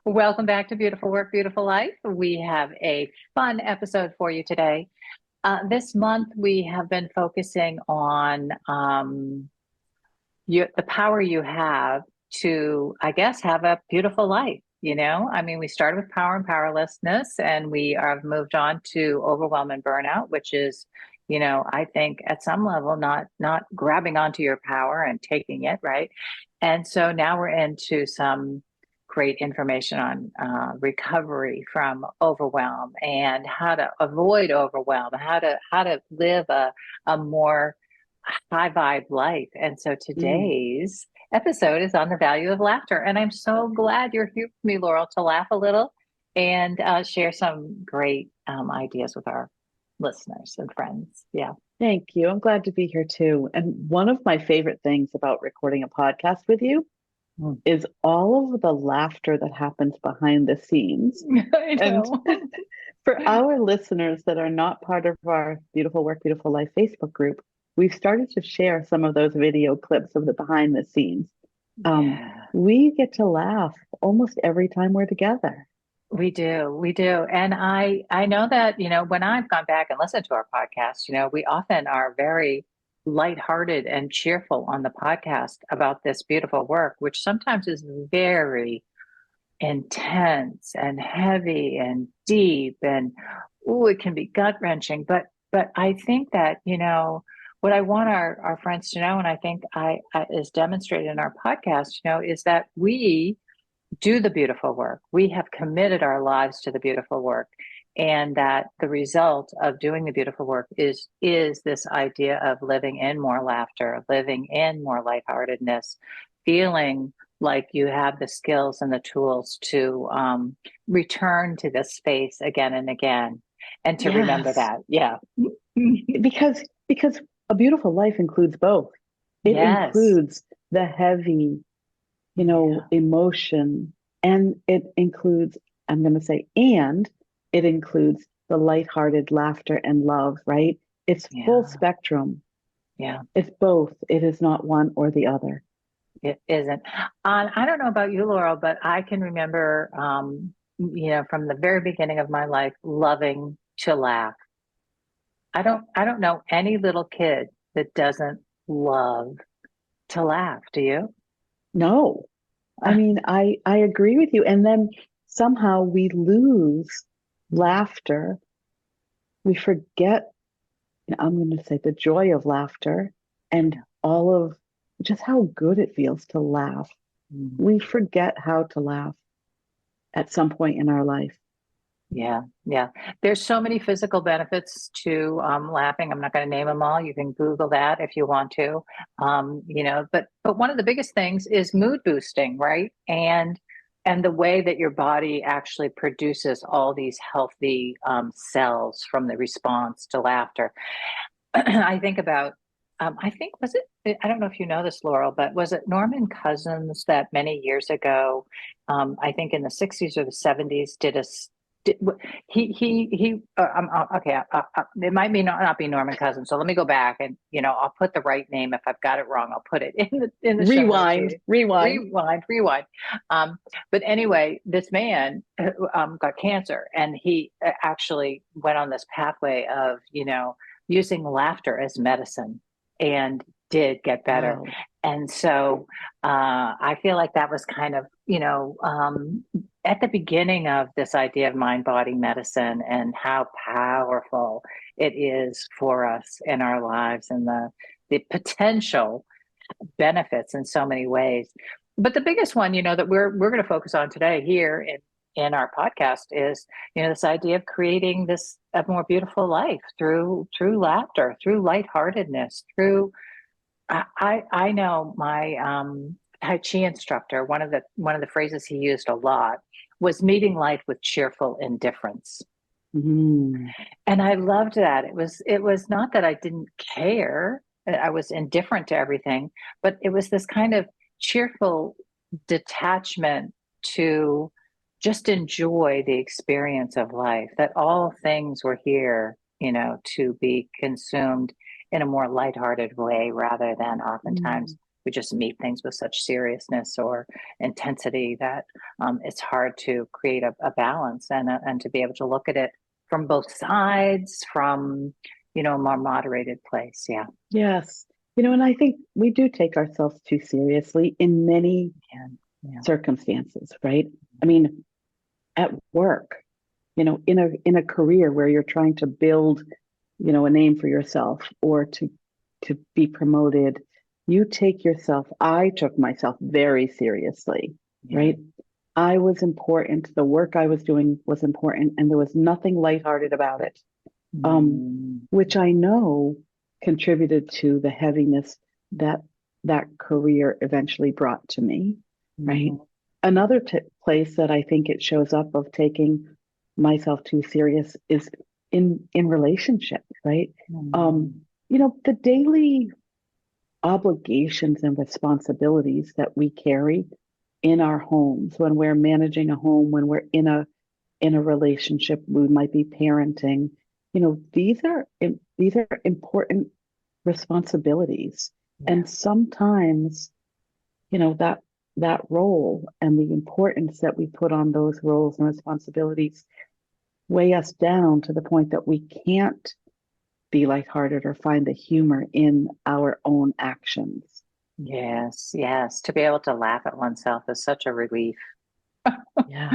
Welcome back to Beautiful Work, Beautiful Life. We have a fun episode for you today. This month, we have been focusing on the power you have to, I guess, have a beautiful life. I mean, we started with power and powerlessness, and we have moved on to overwhelm and burnout, which is, I think at some level, not grabbing onto your power and taking it, right? And so now we're into some great information on recovery from overwhelm and how to avoid overwhelm, how to live a more high vibe life. And so Mm. today's episode is on the value of laughter. And I'm so glad you're here with me, Laurel, to laugh a little and share some great ideas with our listeners and friends. Yeah. Thank you. I'm glad to be here too. And one of my favorite things about recording a podcast with you Mm. is all of the laughter that happens behind the scenes. I And know. for our listeners that are not part of our Beautiful Work, Beautiful Life Facebook group, we've started to share some of those video clips of the behind the scenes. Um, Yeah. we get to laugh almost every time we're together. We do. And I know that, when I've gone back and listened to our podcast, we often are very lighthearted and cheerful on the podcast about this beautiful work, which sometimes is very intense and heavy and deep and it can be gut-wrenching. But I think that, what I want our friends to know, and I think I is demonstrated in our podcast, is that we do the beautiful work. We have committed our lives to the beautiful work. And that the result of doing the beautiful work is this idea of living in more laughter, living in more lightheartedness, feeling like you have the skills and the tools to return to this space again and again, and to remember Yes, that. Yeah. because a beautiful life includes both. It Yes. includes the heavy, Yeah. emotion. And it includes, I'm going to say, and it includes the lighthearted laughter and love, right? It's full Yeah. spectrum. Yeah. It's both. It is not one or the other. It isn't. I don't know about you, Laurel, but I can remember, from the very beginning of my life, loving to laugh. I don't know any little kid that doesn't love to laugh. Do you? No, I mean, I agree with you. And then somehow we lose laughter. We forget, I'm going to say, the joy of laughter and all of just how good it feels to laugh. Mm. We forget how to laugh at some point in our life. Yeah, yeah. There's so many physical benefits to laughing. I'm not going to name them all. You can Google that if you want to. But one of the biggest things is mood boosting, right? And the way that your body actually produces all these healthy cells from the response to laughter. I think about, I think, was it, I don't know if you know this, Laurel, but was it Norman Cousins that many years ago, I think in the 60s or the 70s, did a, did, okay, it might be not be Norman Cousins. So let me go back and, I'll put the right name. If I've got it wrong, I'll put it in the show notes Rewind, here. rewind. Rewind. Um, but anyway, this man got cancer and he actually went on this pathway of, using laughter as medicine and did get better. Wow. And so I feel like that was kind of, at the beginning of this idea of mind body medicine and how powerful it is for us in our lives and the potential benefits in so many ways. But the biggest one, that we're going to focus on today here in our podcast is, this idea of creating this a more beautiful life through laughter, through lightheartedness, through I know my Tai Chi instructor, one of the phrases he used a lot was meeting life with cheerful indifference. Mm. And I loved that. It was not that I didn't care. I was indifferent to everything, but it was this kind of cheerful detachment to just enjoy the experience of life, that all things were here, to be consumed in a more lighthearted way rather than oftentimes Mm. we just meet things with such seriousness or intensity that it's hard to create a balance and to be able to look at it from both sides, from a more moderated place. Yeah. Yes. And I think we do take ourselves too seriously in many Yeah. circumstances, right? I mean, at work, in a career where you're trying to build, a name for yourself or to be promoted, I took myself very seriously, Yeah. right? I was important. The work I was doing was important, and there was nothing lighthearted about it. Which I know contributed to the heaviness that that career eventually brought to me, right? Mhm. Another place that I think it shows up of taking myself too serious is in relationship, right? Mhm. The daily obligations and responsibilities that we carry in our homes when we're managing a home, when we're in a relationship, we might be parenting. These are important responsibilities, Yeah. and sometimes that role and the importance that we put on those roles and responsibilities weigh us down to the point that we can't be lighthearted or find the humor in our own actions. Yes, yes. To be able to laugh at oneself is such a relief. Yeah,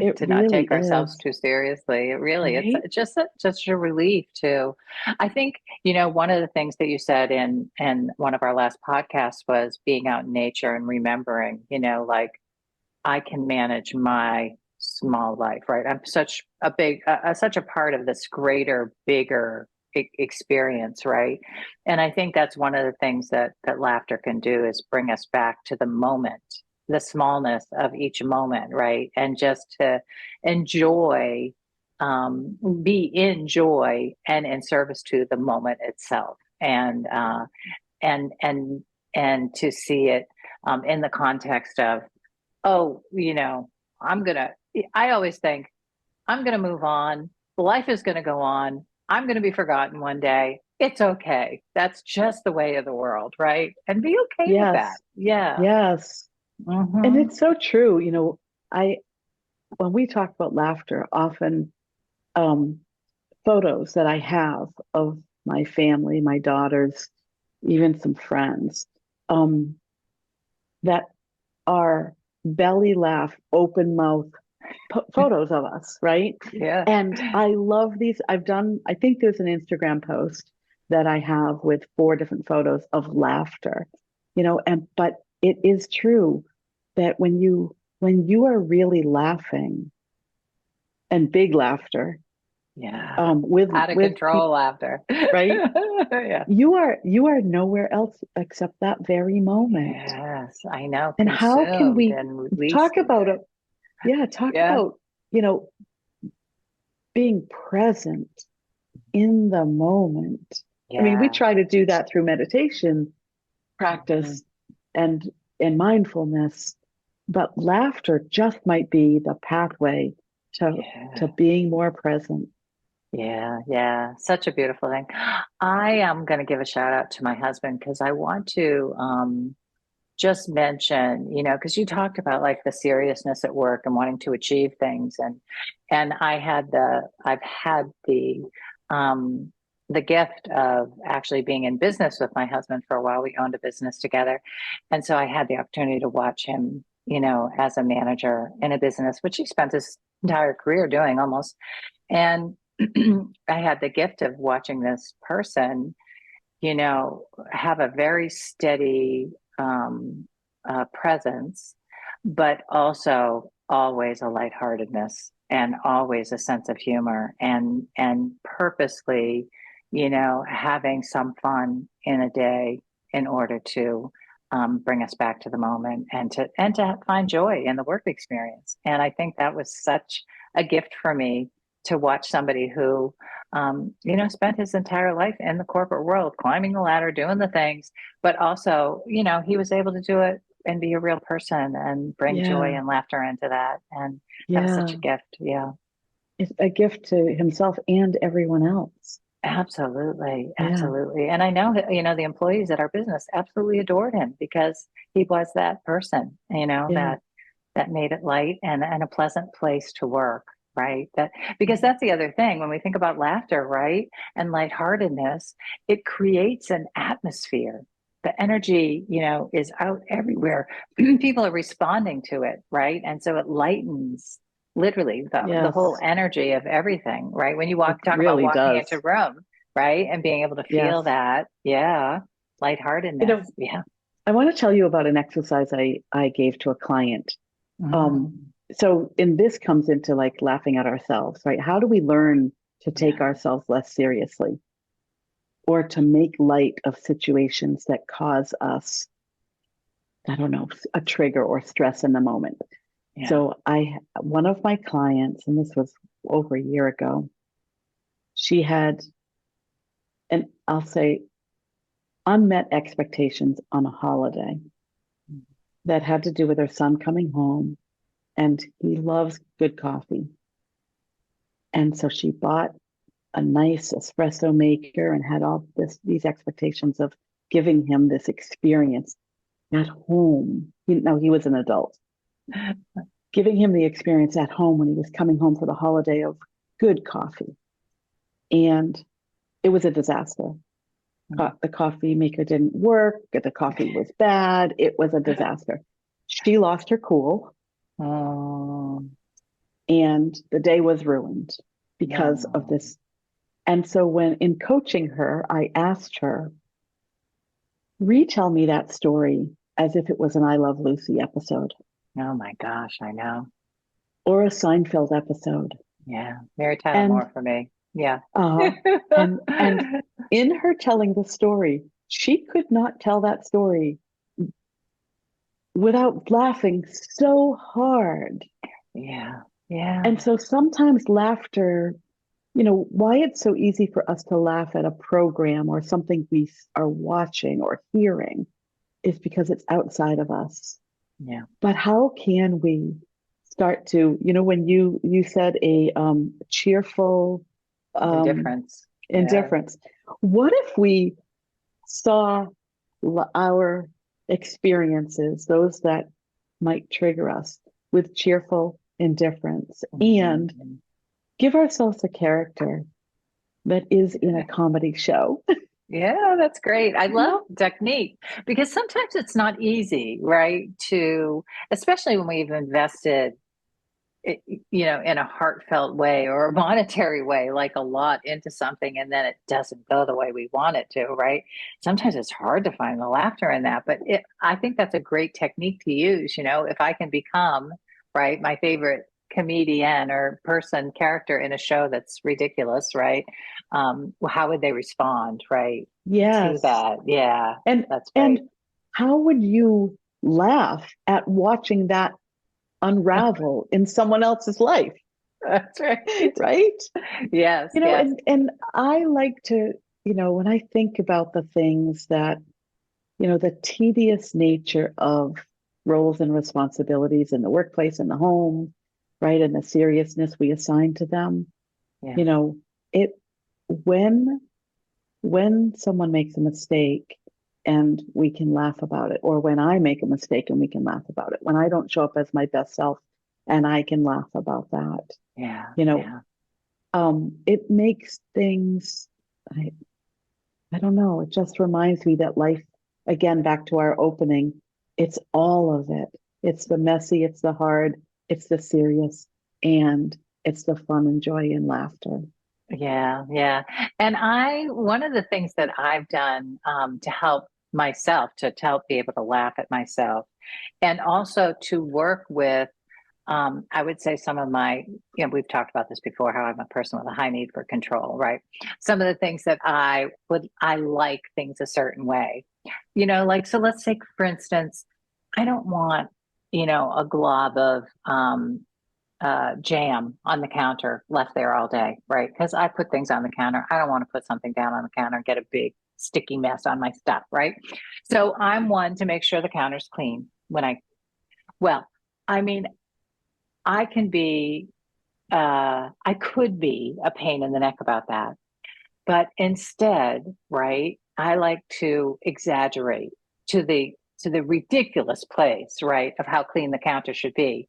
it To not really take ourselves is, too seriously. It really, it's right? just a relief too. I think, one of the things that you said in one of our last podcasts was being out in nature and remembering, like I can manage my small life, right? I'm such a such a part of this greater, bigger experience, right? And I think that's one of the things that laughter can do is bring us back to the moment, the smallness of each moment, right? And just to enjoy, be in joy and in service to the moment itself, and and and to see it in the context of, oh, I'm gonna, I always think I'm gonna move on. Life is gonna go on. I'm gonna be forgotten one day. It's okay. That's just the way of the world, right? And be okay with that. Yes, Yeah. yes. And Hmm. it's so true. I when we talk about laughter, often um, photos that I have of my family, my daughters, even some friends, um, that are belly laugh, open mouth photos of us, right? Yeah. And I love these. I think there's an Instagram post that I have with 4 different photos of laughter, but it is true that when you are really laughing and big laughter, Yeah. with Out of with control people, laughter. right? Yeah. You are nowhere else except that very moment. Yes, I know. And how can Consumed we and released talk into about it. it? Yeah, talk Yeah. about, you know, being present in the moment. I mean, we Yeah. try to do that through meditation Mhm. practice and mindfulness, but laughter just might be the pathway to Yeah. being more present. Yeah, yeah, such a beautiful thing. I am going to give a shout out to my husband because I want to just mention, because you talked about like the seriousness at work and wanting to achieve things, and I've had the gift of actually being in business with my husband for a while. We owned a business together, and so I had the opportunity to watch him, as a manager in a business, which he spent his entire career doing almost. And I had the gift of watching this person, have a very steady presence, but also always a lightheartedness and always a sense of humor and purposely, having some fun in a day in order to bring us back to the moment and to find joy in the work experience. And I think that was such a gift for me to watch somebody who spent his entire life in the corporate world, climbing the ladder, doing the things, but also, he was able to do it and be a real person and bring joy Yeah, and laughter into that. And that was such yeah. a gift. Yeah. It's a gift to himself and everyone else. Absolutely, Yeah, absolutely. And I know, the employees at our business absolutely adored him because he was that person, yeah, that made it light and a pleasant place to work, right? That because that's the other thing when we think about laughter, right? And lightheartedness, it creates an atmosphere. The energy, is out everywhere. People are responding to it, right? And so it lightens literally the whole yes, energy of everything, right? When you it talk about really walking into does. a room, right? And being able to feel Yes. that, yeah, You lightheartedness. know, Yeah. I want to tell you about an exercise I gave to a client. Um, Mm, so, and this comes into like laughing at ourselves, right? How do we learn to take yeah. ourselves less seriously or to make light of situations that cause us, I don't know, a trigger or stress in the moment? Yeah. So, one of my clients, and this was over a year ago, she had, and I'll say, unmet expectations on a holiday that had to do with her son coming home, and he loves good coffee. And so she bought a nice espresso maker and had all these expectations of giving him this experience at home. He was an adult, giving him the experience at home when he was coming home for the holiday of good coffee. And it was a disaster. The coffee maker didn't work. The coffee was bad. It was a disaster. She lost her cool Oh, and the day was ruined because of no. this. And so when in coaching her, I asked her, retell me that story as if it was an I Love Lucy episode Oh my gosh, I know. or a Seinfeld episode. Yeah. Mary Tyler And Moore for me. Yeah. uh and in her telling the story, she could not tell that story without laughing so hard. Yeah. Yeah. And so sometimes laughter, why it's so easy for us to laugh at a program or something we are watching or hearing is because it's outside of us. Yeah. But how can we start to, when you said a cheerful Indifference. Yeah. indifference, what if we saw our experiences, those that might trigger us, with cheerful indifference and Mhm. give ourselves a character that is in a comedy show? Yeah, that's great. I love technique because sometimes it's not easy, right? Especially when we've invested in a heartfelt way or a monetary way, like a lot into something, and then it doesn't go the way we want it to, right? Sometimes it's hard to find the laughter in that, but I think that's a great technique to use. If I can become, right, my favorite comedian or person character in a show that's ridiculous, right? How would they respond, right, to Yes. that? Yeah, And that's and great. how would you laugh at watching that unravel in someone else's life, That's right. right? Yes, You know, yes. and I like to, when I think about the things that, the tedious nature of roles and responsibilities in the workplace and the home, right? And the seriousness we assign to them, Yeah. you know, it when someone makes a mistake and we can laugh about it, or when I make a mistake and we can laugh about it, when I don't show up as my best self and I can laugh about that, Yeah, you know, yeah. it makes things, I, I don't know, it just reminds me that life, again, back to our opening, it's all of it. It's the messy, it's the hard, it's the serious, and it's the fun and joy and laughter. Yeah, yeah. And one of the things that I've done to help myself, to help be able to laugh at myself, and also to work with, I would say some of we've talked about this before, how I'm a person with a high need for control, right? Some of the things that I like things a certain way, like, so let's take, for instance, I don't want, a glob of, jam on the counter left there all day, right? Because I put things on the counter. I don't want to put something down on the counter and get a big sticky mess on my stuff, right? So I'm one to make sure the counter's clean well, I mean, I could be a pain in the neck about that. But instead, right, I like to exaggerate to the ridiculous place, right, of how clean the counter should be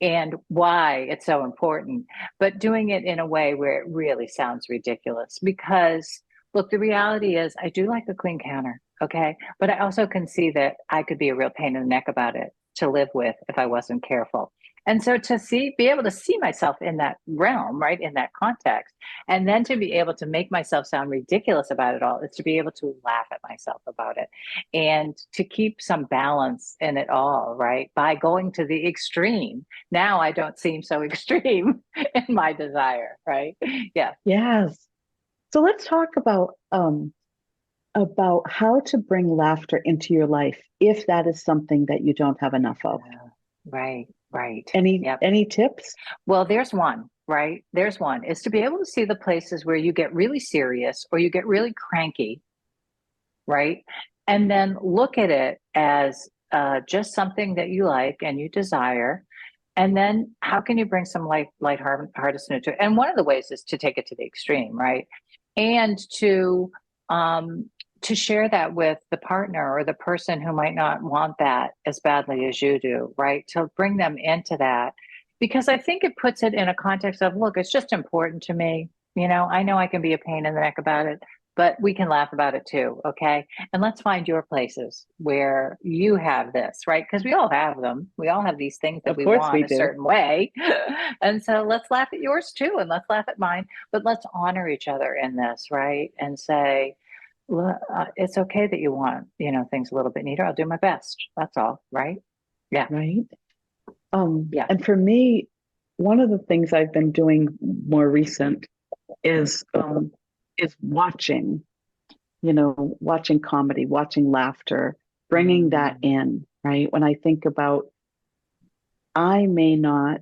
and why it's so important, but doing it in a way where it really sounds ridiculous. Because look, the reality is I do like a clean counter, okay? But I also can see that I could be a real pain in the neck about it to live with if I wasn't careful. And so to be able to see myself in that realm, right, in that context, and then to be able to make myself sound ridiculous about it all is to be able to laugh at myself about it and to keep some balance in it all, right? By going to the extreme. Now I don't seem so extreme in my desire, right? Yeah. Yes. So let's talk about how to bring laughter into your life if that is something that you don't have enough of. Right, right. Any Yep. any tips? Well, there's one, right? There's one is to be able to see the places where you get really serious or you get really cranky, right? And then look at it as just something that you like and you desire. And then how can you bring some lightheartedness into it? And one of the ways is to take it to the extreme, right? And um, to share that with the partner or the person who might not want that as badly as you do, right? To bring them into that. Because I think it puts it in a context of, look, it's just important to me. I know I can be a pain in the neck about it, but we can laugh about it too. Okay. And let's find your places where you have this, right? Because we all have them. We all have these things that Of we course we want a do. certain way. And so let's laugh at yours too. And let's laugh at mine, but let's honor each other in this, right? And say, it's okay that you want, things a little bit neater. I'll do my best. That's all. Right. Yeah. Right? Yeah. And for me, one of the things I've been doing more recent is watching, watching comedy, watching laughter, bringing that Mm, in, right? When I think about, I may not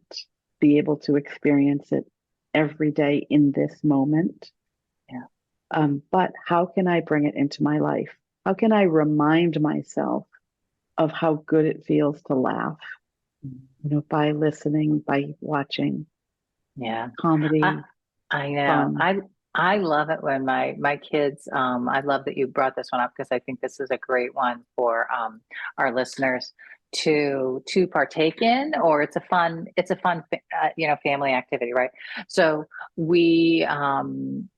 be able to experience it every day in this moment, yeah. but how can I bring it into my life? How can I remind myself of how good it feels to laugh, by listening, by watching Yeah. I, comedy, I know. fun. I love it when my kids, I love that you brought this one up because I think this is a great one for our listeners to partake in, or it's a fun family activity, right? So we um,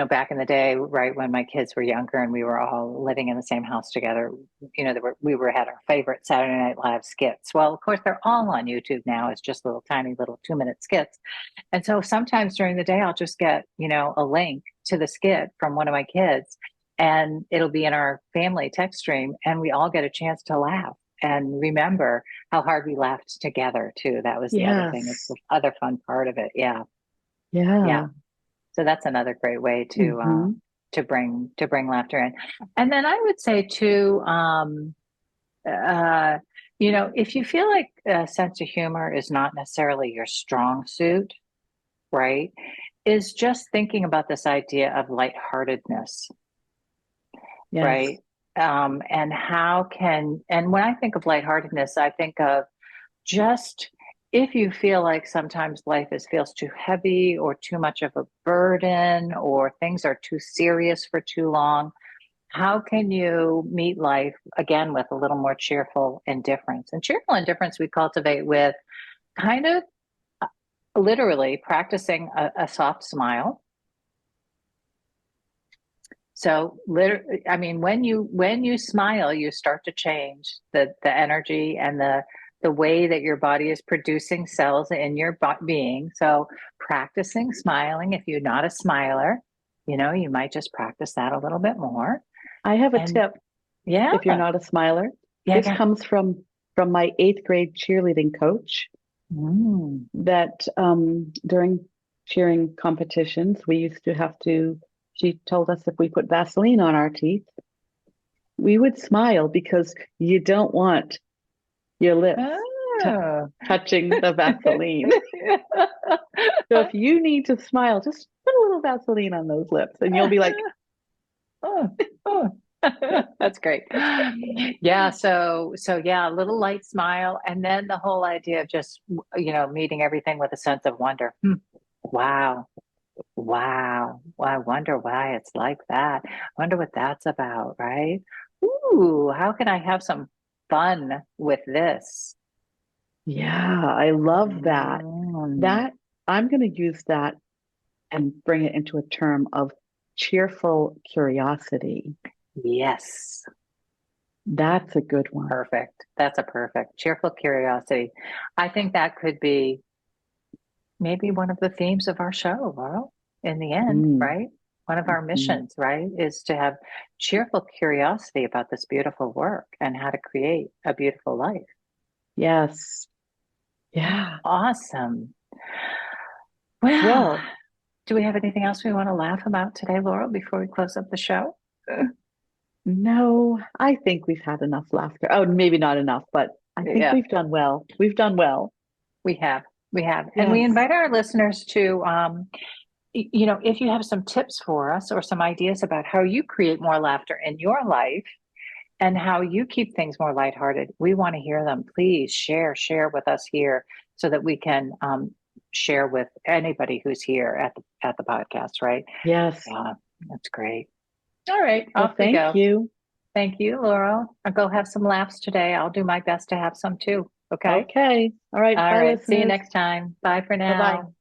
back in the day, right, when my kids were younger and we were all living in the same house together, we had our favorite Saturday Night Live skits. Well, of course, they're all on YouTube now as just little tiny little 2-minute skits. And so sometimes during the day, I'll just get, a link to the skit from one of my kids and it'll be in our family text stream and we all get a chance to laugh and remember how hard we laughed together too. That was the other thing. It's Yes. the other fun part of it. Yeah. Yeah. Yeah. So that's another great way Hmm. to bring laughter in. And then I would say too, uh, if you feel like a sense of humor is not necessarily your strong suit, right? Is just thinking about this idea of lightheartedness, Yes. right? And when I think of lightheartedness, I think of just if you feel like sometimes feels too heavy or too much of a burden or things are too serious for too long, how can you meet life again with a little more cheerful indifference? And cheerful indifference we cultivate with kind of literally practicing a soft smile. So literally, I mean, when you smile, you start to change the energy and the way that your body is producing cells in your being. So practicing smiling, if you're not a smiler, you might just practice that a little bit more. I have a And tip yeah, if you're not a smiler. yeah, This yeah. comes from my eighth grade cheerleading coach Mm. that during cheering competitions, we used to have to, she told us if we put Vaseline on our teeth, we would smile because you don't want your lips Oh. touching the Vaseline. So if you need to smile, just put a little Vaseline on those lips and you'll be like, Oh, oh. That's great. Yeah, so yeah, a little light smile and then the whole idea of just meeting everything with a sense of wonder. Wow. Wow. Well, I wonder why it's like that. I wonder what that's about, right? Ooh, how can I have some fun with this? Yeah, I love that. Mm, That I'm going to use that and bring it into a term of cheerful curiosity. yes. That's a good one. Perfect. That's a perfect. Cheerful curiosity. I think that could be maybe one of the themes of our show, Laurel, in the end, Mm, right? One of our mm. missions, right, is to have cheerful curiosity about this beautiful work and how to create a beautiful life. Yes. Yeah. Awesome. Well, Well, do we have anything else we want to laugh about today, Laurel, before we close up the show? no, I think we've had enough laughter. Oh, maybe not enough, but I think Yeah, we've done well. We've done well. we have. We have. And we Yes. invite our listeners to if you have some tips for us or some ideas about how you create more laughter in your life and how you keep things more lighthearted, we want to hear them. Please share with us here so that we can share with anybody who's here at the podcast, right? Yes. Yeah, that's great. All right, Well, off we thank go. you. Thank you, Laurel. I'll go have some laughs today. I'll do my best to have some too. Okay. Okay. All right. All Bye, right. See you listeners. next time. Bye for Bye bye. now.